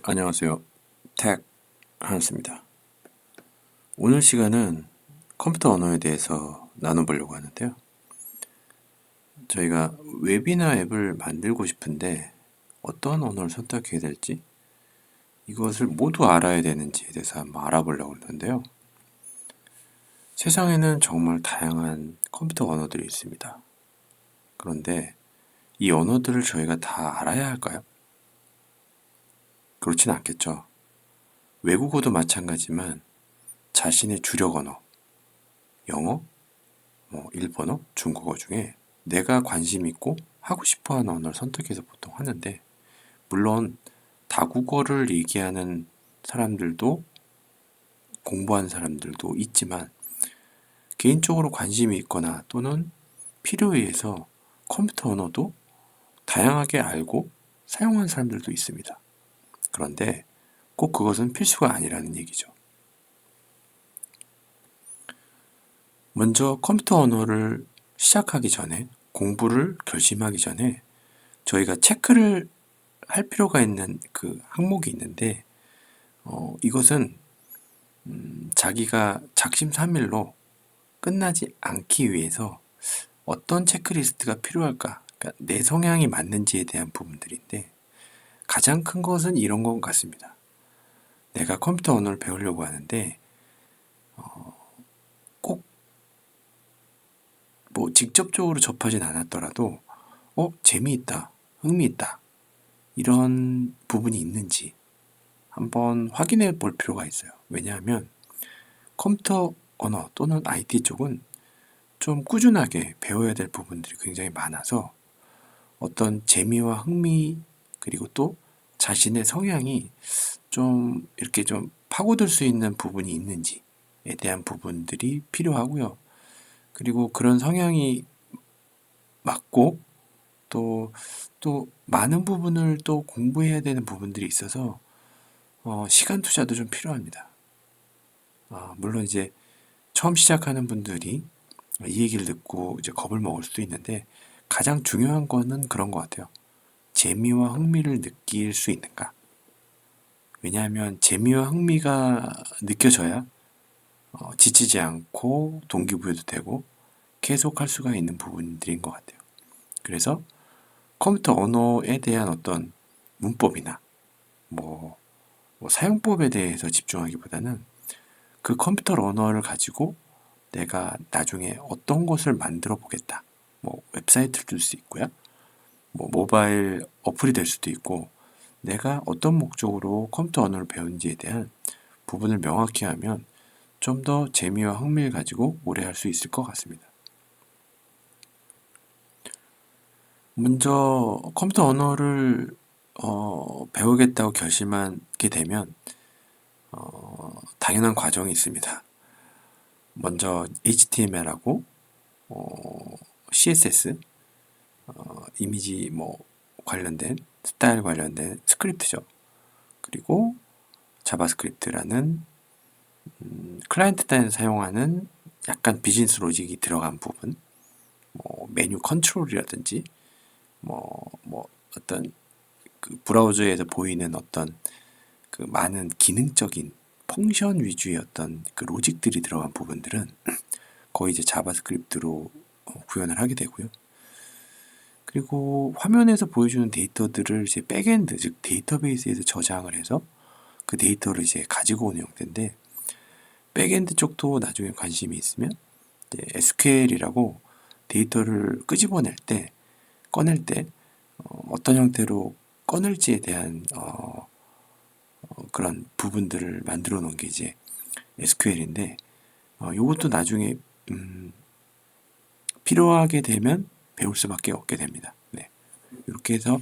안녕하세요. 텍 한스입니다. 오늘 시간은 컴퓨터 언어에 대해서 나눠보려고 하는데요. 저희가 웹이나 앱을 만들고 싶은데 어떤 언어를 선택해야 될지, 이것을 모두 알아야 되는지에 대해서 한번 알아보려고 하는데요. 세상에는 정말 다양한 컴퓨터 언어들이 있습니다. 그런데 이 언어들을 저희가 다 알아야 할까요? 그렇진 않겠죠. 외국어도 마찬가지지만 자신의 주력 언어, 영어, 일본어, 중국어 중에 내가 관심 있고 하고 싶어 하는 언어를 선택해서 보통 하는데, 물론 다국어를 얘기하는 사람들도 공부하는 사람들도 있지만, 개인적으로 관심이 있거나 또는 필요에 의해서 컴퓨터 언어도 다양하게 알고 사용하는 사람들도 있습니다. 그런데 꼭 그것은 필수가 아니라는 얘기죠. 먼저 컴퓨터 언어를 시작하기 전에, 공부를 결심하기 전에 저희가 체크를 할 필요가 있는 그 항목이 있는데, 이것은 자기가 작심삼일로 끝나지 않기 위해서 어떤 체크리스트가 필요할까, 그러니까 내 성향이 맞는지에 대한 부분들인데, 가장 큰 것은 이런 것 같습니다. 내가 컴퓨터 언어를 배우려고 하는데 꼭 뭐 직접적으로 접하진 않았더라도 재미있다, 흥미있다, 이런 부분이 있는지 한번 확인해 볼 필요가 있어요. 왜냐하면 컴퓨터 언어 또는 IT 쪽은 좀 꾸준하게 배워야 될 부분들이 굉장히 많아서, 어떤 재미와 흥미, 그리고 또 자신의 성향이 좀 이렇게 좀 파고들 수 있는 부분이 있는지에 대한 부분들이 필요하고요. 그리고 그런 성향이 맞고 또 많은 부분을 또 공부해야 되는 부분들이 있어서 시간 투자도 좀 필요합니다. 물론 이제 처음 시작하는 분들이 이 얘기를 듣고 이제 겁을 먹을 수도 있는데, 가장 중요한 거는 그런 것 같아요. 재미와 흥미를 느낄 수 있는가. 왜냐하면 재미와 흥미가 느껴져야 지치지 않고 동기부여도 되고 계속 할 수가 있는 부분들인 것 같아요. 그래서 컴퓨터 언어에 대한 어떤 문법이나 뭐 사용법에 대해서 집중하기보다는 그 컴퓨터 언어를 가지고 내가 나중에 어떤 것을 만들어 보겠다. 웹사이트를 들 수 있고요. 모바일 어플이 될 수도 있고, 내가 어떤 목적으로 컴퓨터 언어를 배운지에 대한 부분을 명확히 하면 좀 더 재미와 흥미를 가지고 오래 할 수 있을 것 같습니다. 먼저 컴퓨터 언어를 배우겠다고 결심하게 되면 당연한 과정이 있습니다. 먼저 HTML하고 CSS, 이미지 관련된 스타일 관련된 스크립트죠. 그리고 자바스크립트라는 클라이언트端사용하는 약간 비즈니스 로직이 들어간 부분, 메뉴 컨트롤이라든지 어떤 그 브라우저에서 보이는 어떤 그 많은 기능적인 펑션 위주의 어떤 그 로직들이 들어간 부분들은 거의 이제 자바스크립트로 구현을 하게 되고요. 그리고 화면에서 보여주는 데이터들을 이제 백엔드, 즉 데이터베이스에서 저장을 해서 그 데이터를 이제 가지고 오는 형태인데, 백엔드 쪽도 나중에 관심이 있으면 SQL이라고 데이터를 끄집어낼 때, 꺼낼 때 어떤 형태로 꺼낼지에 대한 그런 부분들을 만들어 놓은 게 이제 SQL인데, 이것도 나중에 필요하게 되면 배울 수밖에 없게 됩니다. 네. 이렇게 해서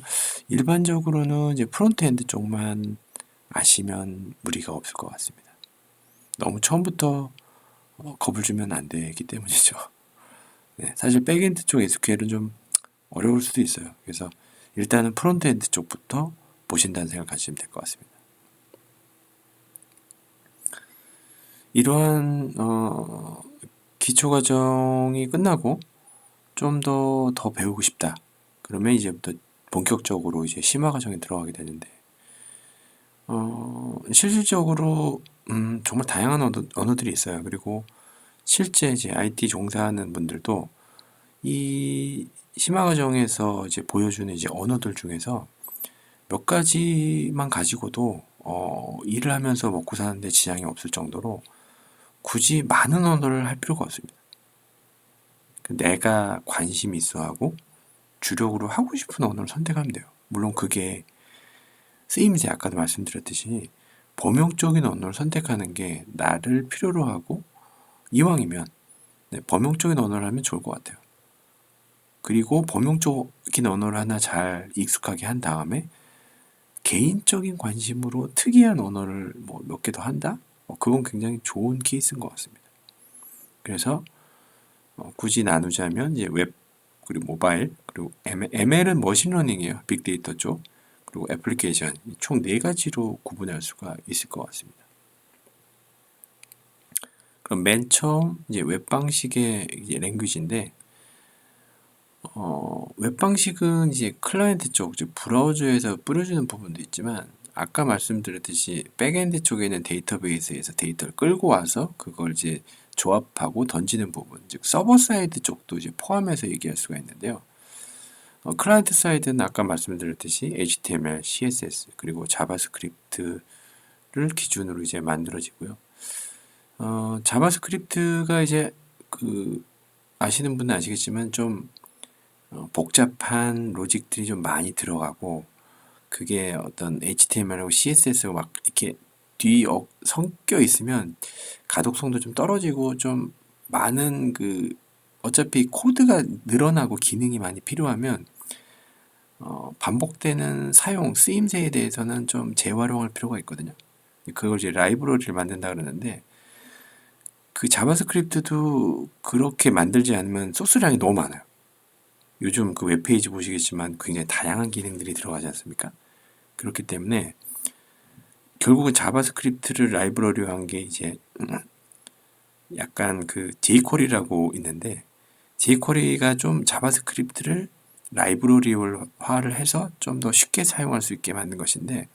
일반적으로는 이제 프론트엔드 쪽만 아시면 무리가 없을 것 같습니다. 너무 처음부터 겁을 주면 안 되기 때문이죠. 네, 사실 백엔드 쪽 SQL은 좀 어려울 수도 있어요. 그래서 일단은 프론트엔드 쪽부터 보신다는 생각 가지시면 될 것 같습니다. 이러한 기초 과정이 끝나고 좀 더 배우고 싶다. 그러면 이제부터 본격적으로 이제 심화 과정에 들어가게 되는데, 실질적으로 정말 다양한 언어들이 있어요. 그리고 실제 이제 IT 종사하는 분들도 이 심화과정에서 이제 보여주는 이제 언어들 중에서 몇 가지만 가지고도 일을 하면서 먹고 사는데 지장이 없을 정도로 굳이 많은 언어를 할 필요가 없습니다. 내가 관심 있어 하고 주력으로 하고 싶은 언어를 선택하면 돼요. 물론 그게 쓰임새 아까도 말씀드렸듯이 범용적인 언어를 선택하는 게 나를 필요로 하고 이왕이면 범용적인 언어를 하면 좋을 것 같아요. 그리고 범용적인 언어를 하나 잘 익숙하게 한 다음에 개인적인 관심으로 특이한 언어를 뭐 몇 개 더 한다? 그건 굉장히 좋은 케이스인 것 같습니다. 그래서 굳이 나누자면 이제 웹 그리고 모바일 그리고 ML은 머신러닝이에요. 빅데이터 쪽. 그리고 애플리케이션 총 4가지로 구분할 수가 있을 것 같습니다. 그럼 맨 처음 이제 웹 방식의 이제 랭귀지인데 웹 방식은 이제 클라이언트 쪽, 즉 브라우저에서 뿌려주는 부분도 있지만 아까 말씀드렸듯이 백엔드 쪽에는 데이터베이스에서 데이터를 끌고 와서 그걸 이제 조합하고 던지는 부분, 즉 서버 사이드 쪽도 이제 포함해서 얘기할 수가 있는데요. 클라이언트 사이드는 아까 말씀드렸듯이 HTML, CSS 그리고 자바스크립트를 기준으로 이제 만들어지고요. 자바스크립트가 이제 그 아시는 분은 아시겠지만 좀 복잡한 로직들이 좀 많이 들어가고 그게 어떤 HTML하고 CSS가 막 이렇게 섞여 있으면 가독성도 좀 떨어지고 좀 많은 어차피 코드가 늘어나고 기능이 많이 필요하면 반복되는 사용, 쓰임새에 대해서는 좀 재활용할 필요가 있거든요. 그걸 이제 라이브러리를 만든다 그러는데 그 자바스크립트도 그렇게 만들지 않으면 소스량이 너무 많아요. 요즘 그 웹페이지 보시겠지만 굉장히 다양한 기능들이 들어가지 않습니까? 그렇기 때문에 결국은 자바스크립트를 라이브러리로 한 게 이제 약간 그 jQuery라고 있는데 jQuery가 좀 자바스크립트를 라이브러리화를 해서 좀 더 쉽게 사용할 수 있게 만든 것인데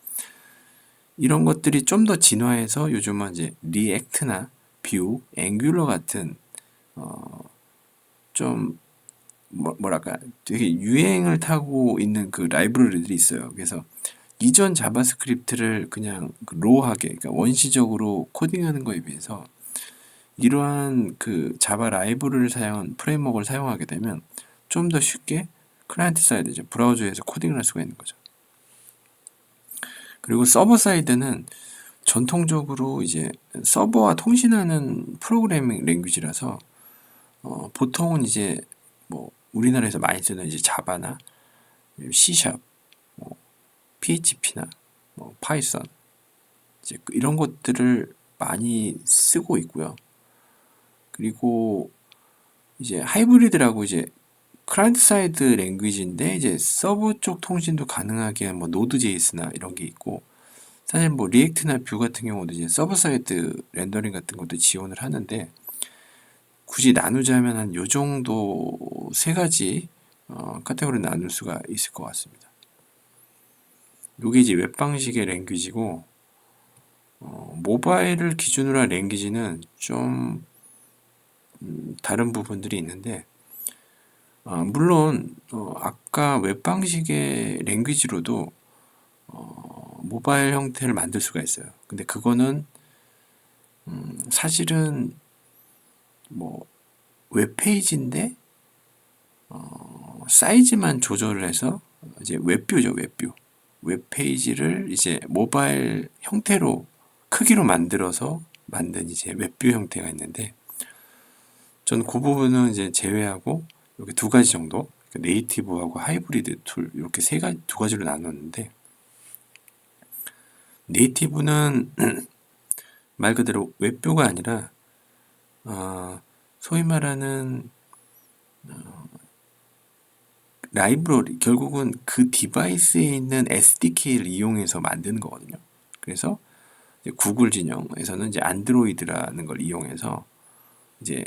이런 것들이 좀 더 진화해서 요즘은 이제 리액트나 뷰, 앵귤러 같은 좀 뭐랄까 되게 유행을 타고 있는 그 라이브러리들이 있어요. 그래서 이전 자바스크립트를 그냥 로우하게 그러니까 원시적으로 코딩하는 거에 비해서 이러한 그 자바 라이브러리를 사용한 프레임워크를 사용하게 되면 좀 더 쉽게 클라이언트 사이드 이제 브라우저에서 코딩을 할 수가 있는 거죠. 그리고 서버 사이드는 전통적으로 이제 서버와 통신하는 프로그래밍 랭귀지라서 보통은 이제 뭐 우리나라에서 많이 쓰는 이제 자바나 C#, 뭐 PHP나 뭐 파이썬 이제 이런 것들을 많이 쓰고 있고요. 그리고 이제 하이브리드라고 이제 클라이언트 사이드 랭귀지인데 이제 서버 쪽 통신도 가능하게 한 뭐 노드.js나 이런 게 있고 사실 뭐 리액트나 뷰 같은 경우도 이제 서버 사이드 렌더링 같은 것도 지원을 하는데 굳이 나누자면 한 요 정도 3가지 카테고리 나눌 수가 있을 것 같습니다. 요게 이제 웹 방식의 랭귀지고 모바일을 기준으로 한 랭귀지는 좀 다른 부분들이 있는데 물론 아까 웹 방식의 랭귀지로도 모바일 형태를 만들 수가 있어요. 근데 그거는 사실은 뭐 웹페이지인데 사이즈만 조절을 해서 이제 웹뷰죠, 웹뷰. 웹페이지를 이제 모바일 형태로 크기로 만들어서 만든 이제 웹뷰 형태가 있는데 전 그 부분은 이제 제외하고 이렇게 2가지 정도 네이티브하고 하이브리드 툴 이렇게 2가지로 나눴는데 네이티브는 말 그대로 웹뷰가 아니라 소위 말하는 라이브러리 결국은 그 디바이스에 있는 SDK를 이용해서 만드는 거거든요. 그래서 이제 구글 진영에서는 이제 안드로이드라는 걸 이용해서 이제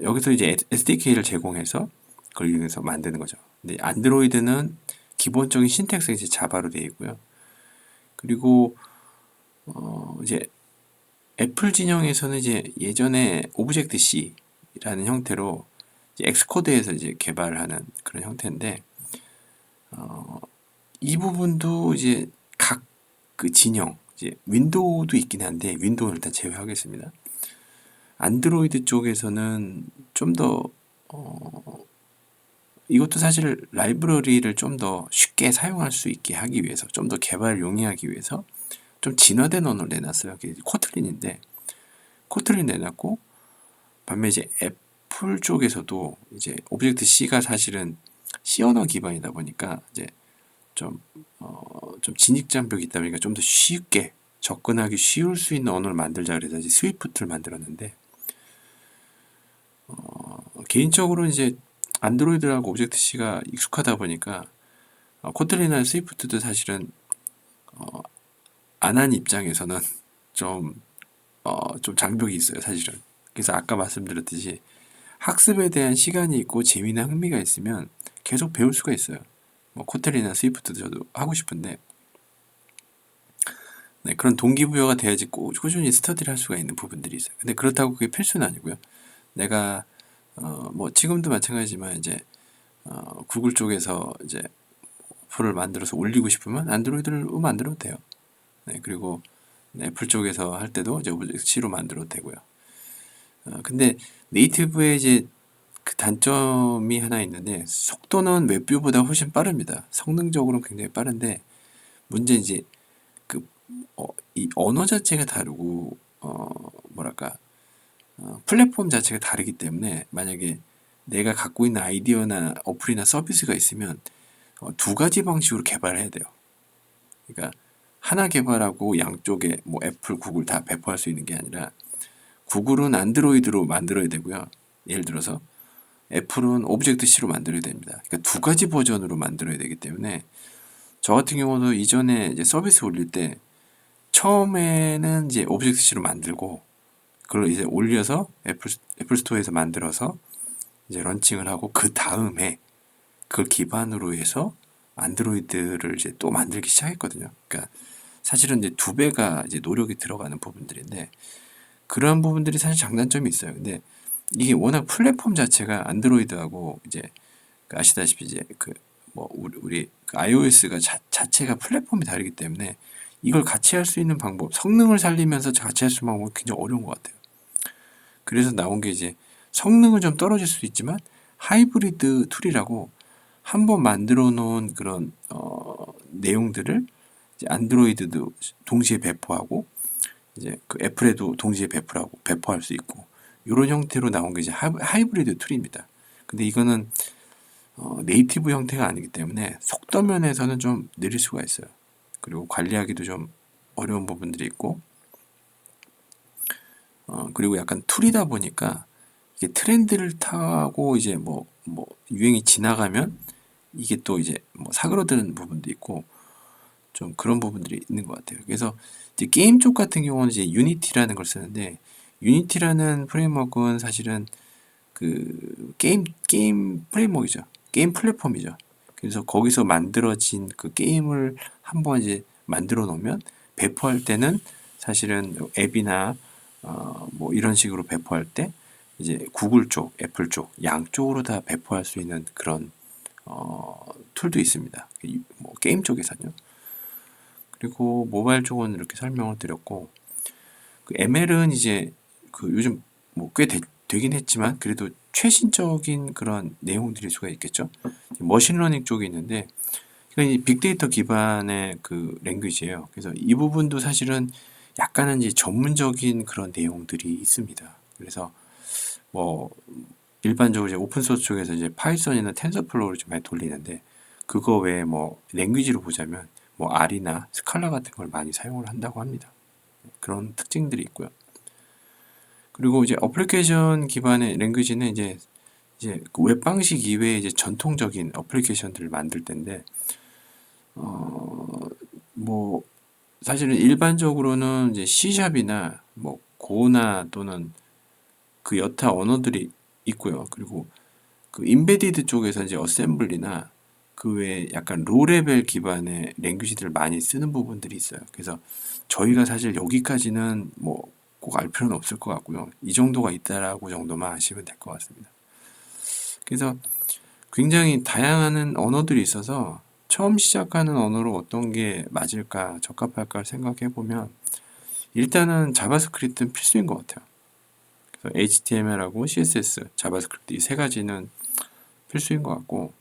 여기서 이제 SDK를 제공해서 그걸 이용해서 만드는 거죠. 근데 안드로이드는 기본적인 신텍스가 이제 자바로 되어 있고요. 그리고 이제 애플 진영에서는 이제 예전에 오브젝트 C라는 형태로 이제 엑스코드에서 이제 개발하는 그런 형태인데, 이 부분도 이제 각 그 진영, 이제 윈도우도 있긴 한데 윈도우는 일단 제외하겠습니다. 안드로이드 쪽에서는 좀 더 이것도 사실 라이브러리를 좀 더 쉽게 사용할 수 있게 하기 위해서, 좀 더 개발 용이하기 위해서 좀 진화된 언어를 내놨어요. 그게 코틀린인데, 코틀린 내놨고, 반면 이제 애플 쪽에서도 이제 오브젝트 C가 사실은 C 언어 기반이다 보니까 이제 좀 진입장벽이 있다 보니까 좀 더 쉽게 접근하기 쉬울 수 있는 언어를 만들자 그래서 이제 스위프트를 만들었는데, 개인적으로 이제 안드로이드하고 오브젝트 C가 익숙하다 보니까 코틀린이나 스위프트도 사실은 안 한 입장에서는 좀, 좀 장벽이 있어요, 사실은. 그래서 아까 말씀드렸듯이 학습에 대한 시간이 있고 재미나 흥미가 있으면 계속 배울 수가 있어요. 뭐 코틀린이나 스위프트도 저도 하고 싶은데, 네, 그런 동기부여가 돼야지 꾸준히 스터디를 할 수가 있는 부분들이 있어요. 근데 그렇다고 그게 필수는 아니고요. 내가 뭐 지금도 마찬가지지만 이제 구글 쪽에서 이제 어플을 만들어서 올리고 싶으면 안드로이드로 만들어도 돼요. 네, 그리고 네, 애플 쪽에서 할 때도 이제 오브젝트 C로 만들어도 되고요. 근데 네이티브의 이제 그 단점이 하나 있는데, 속도는 웹뷰보다 훨씬 빠릅니다. 성능적으로는 굉장히 빠른데, 문제는 이제 그 이 언어 자체가 다르고 뭐랄까 플랫폼 자체가 다르기 때문에, 만약에 내가 갖고 있는 아이디어나 어플이나 서비스가 있으면 두 가지 방식으로 개발을 해야 돼요. 그러니까 하나 개발하고 양쪽에 뭐 애플, 구글 다 배포할 수 있는 게 아니라, 구글은 안드로이드로 만들어야 되고요. 예를 들어서 애플은 오브젝트 C로 만들어야 됩니다. 그러니까 두 가지 버전으로 만들어야 되기 때문에, 저 같은 경우도 이전에 이제 서비스 올릴 때 처음에는 이제 오브젝트 C로 만들고, 그걸 이제 올려서 애플 스토어에서 만들어서 이제 런칭을 하고, 그 다음에 그걸 기반으로 해서 안드로이드를 이제 또 만들기 시작했거든요. 그러니까 사실은 이제 두 배가 이제 노력이 들어가는 부분들인데, 그러한 부분들이 사실 장단점이 있어요. 근데 이게 워낙 플랫폼 자체가 안드로이드하고 이제 아시다시피 이제 그 뭐 우리 그 iOS가 자체가 플랫폼이 다르기 때문에, 이걸 같이 할 수 있는 방법, 성능을 살리면서 같이 할 수 있는 방법은 굉장히 어려운 것 같아요. 그래서 나온 게 이제 성능은 좀 떨어질 수 있지만 하이브리드 툴이라고, 한번 만들어 놓은 그런 내용들을 이제 안드로이드도 동시에 배포하고, 이제 그 애플에도 동시에 배포할 수 있고, 이런 형태로 나온 게 이제 하이브리드 툴입니다. 근데 이거는 네이티브 형태가 아니기 때문에 속도 면에서는 좀 느릴 수가 있어요. 그리고 관리하기도 좀 어려운 부분들이 있고, 그리고 약간 툴이다 보니까 이게 트렌드를 타고 이제 뭐 유행이 지나가면 이게 또 이제 뭐 사그러드는 부분도 있고, 좀 그런 부분들이 있는 것 같아요. 그래서 이제 게임 쪽 같은 경우는 이제 유니티라는 걸 쓰는데, 유니티라는 프레임워크는 사실은 그 게임 프레임워크이죠. 게임 플랫폼이죠. 그래서 거기서 만들어진 그 게임을 한번 이제 만들어 놓으면 배포할 때는 사실은 앱이나 뭐 이런 식으로 배포할 때 이제 구글 쪽, 애플 쪽 양쪽으로 다 배포할 수 있는 그런 툴도 있습니다. 뭐 게임 쪽에서는요. 그리고 모바일 쪽은 이렇게 설명을 드렸고, 그 ML은 이제 그 요즘 뭐 꽤 되긴 했지만 그래도 최신적인 그런 내용들일 수가 있겠죠. 머신러닝 쪽이 있는데, 이 빅데이터 기반의 그 랭귀지예요. 그래서 이 부분도 사실은 약간은 이제 전문적인 그런 내용들이 있습니다. 그래서 뭐 일반적으로 이제 오픈소스 쪽에서 이제 파이썬이나 텐서플로우를 좀 많이 돌리는데, 그거 외에 뭐 랭귀지로 보자면 뭐 R이나 스칼라 같은 걸 많이 사용을 한다고 합니다. 그런 특징들이 있고요. 그리고 이제 어플리케이션 기반의 랭귀지는 이제 그 웹 방식 이외에 이제 전통적인 어플리케이션들을 만들 텐데, 뭐 사실은 일반적으로는 이제 C샵이나 뭐 고나 또는 그 여타 언어들이 있고요. 그리고 그 인베디드 쪽에서 이제 어셈블리나 그 외에 약간 로레벨 기반의 랭귀지들을 많이 쓰는 부분들이 있어요. 그래서 저희가 사실 여기까지는 뭐 꼭 알 필요는 없을 것 같고요. 이 정도가 있다라고 정도만 아시면 될 것 같습니다. 그래서 굉장히 다양한 언어들이 있어서 처음 시작하는 언어로 어떤 게 맞을까, 적합할까 생각해 보면 일단은 자바스크립트는 필수인 것 같아요. 그래서 HTML하고 CSS, 자바스크립트 이 세 가지는 필수인 것 같고,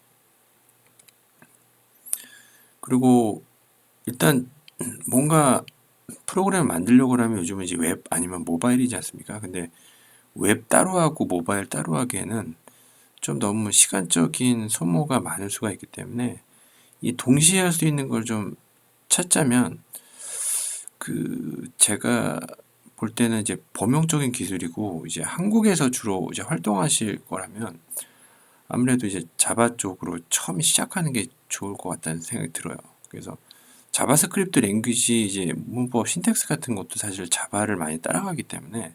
그리고 일단 뭔가 프로그램을 만들려고 하면 요즘은 이제 웹 아니면 모바일이지 않습니까? 근데 웹 따로 하고 모바일 따로 하기에는 좀 너무 시간적인 소모가 많을 수가 있기 때문에 이 동시에 할 수 있는 걸 좀 찾자면 그 제가 볼 때는 이제 범용적인 기술이고 이제 한국에서 주로 이제 활동하실 거라면 아무래도 이제 자바 쪽으로 처음 시작하는 게 좋을 것 같다는 생각이 들어요. 그래서 자바스크립트 랭귀지 이제 문법 신텍스 같은 것도 사실 자바를 많이 따라가기 때문에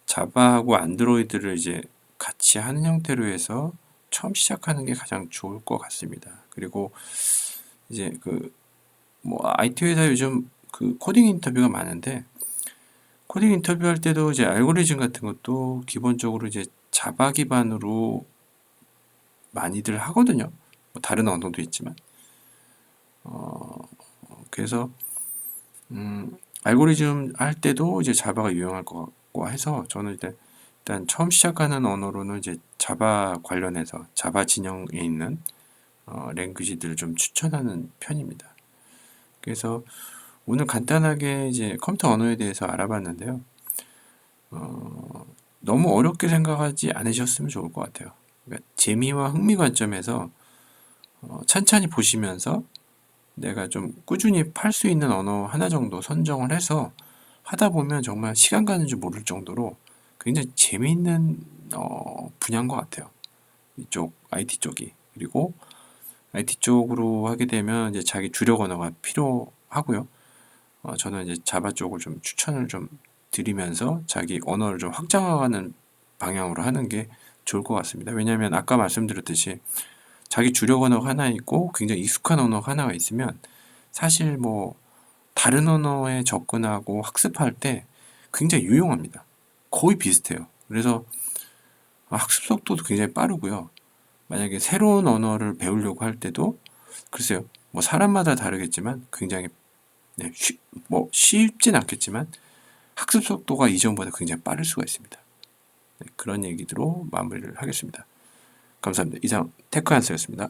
자바하고 안드로이드를 이제 같이 하는 형태로 해서 처음 시작하는 게 가장 좋을 것 같습니다. 그리고 이제 그 뭐 IT 회사 요즘 그 코딩 인터뷰가 많은데 코딩 인터뷰 할 때도 이제 알고리즘 같은 것도 기본적으로 이제 자바 기반으로 많이들 하거든요. 뭐 다른 언어도 있지만 그래서 알고리즘 할 때도 이제 자바가 유용할 것 같고 해서 저는 일단 처음 시작하는 언어로는 이제 자바 관련해서 자바 진영에 있는 랭귀지들을 좀 추천하는 편입니다. 그래서 오늘 간단하게 이제 컴퓨터 언어에 대해서 알아봤는데요. 너무 어렵게 생각하지 않으셨으면 좋을 것 같아요. 그러니까 재미와 흥미 관점에서 찬찬히 보시면서 내가 좀 꾸준히 팔 수 있는 언어 하나 정도 선정을 해서 하다 보면 정말 시간 가는 줄 모를 정도로 굉장히 재미있는 분야인 것 같아요. 이쪽 IT 쪽이. 그리고 IT 쪽으로 하게 되면 이제 자기 주력 언어가 필요하고요. 저는 이제 자바 쪽을 좀 추천을 좀 드리면서 자기 언어를 좀 확장하는 방향으로 하는 게 좋을 것 같습니다. 왜냐하면 아까 말씀드렸듯이 자기 주력 언어가 하나 있고 굉장히 익숙한 언어가 하나가 있으면 사실 뭐 다른 언어에 접근하고 학습할 때 굉장히 유용합니다. 거의 비슷해요. 그래서 학습 속도도 굉장히 빠르고요. 만약에 새로운 언어를 배우려고 할 때도 글쎄요, 뭐 사람마다 다르겠지만 굉장히 뭐 쉽진 않겠지만 학습 속도가 이전보다 굉장히 빠를 수가 있습니다. 그런 얘기로 마무리를 하겠습니다. 감사합니다. 이상 테크한스였습니다.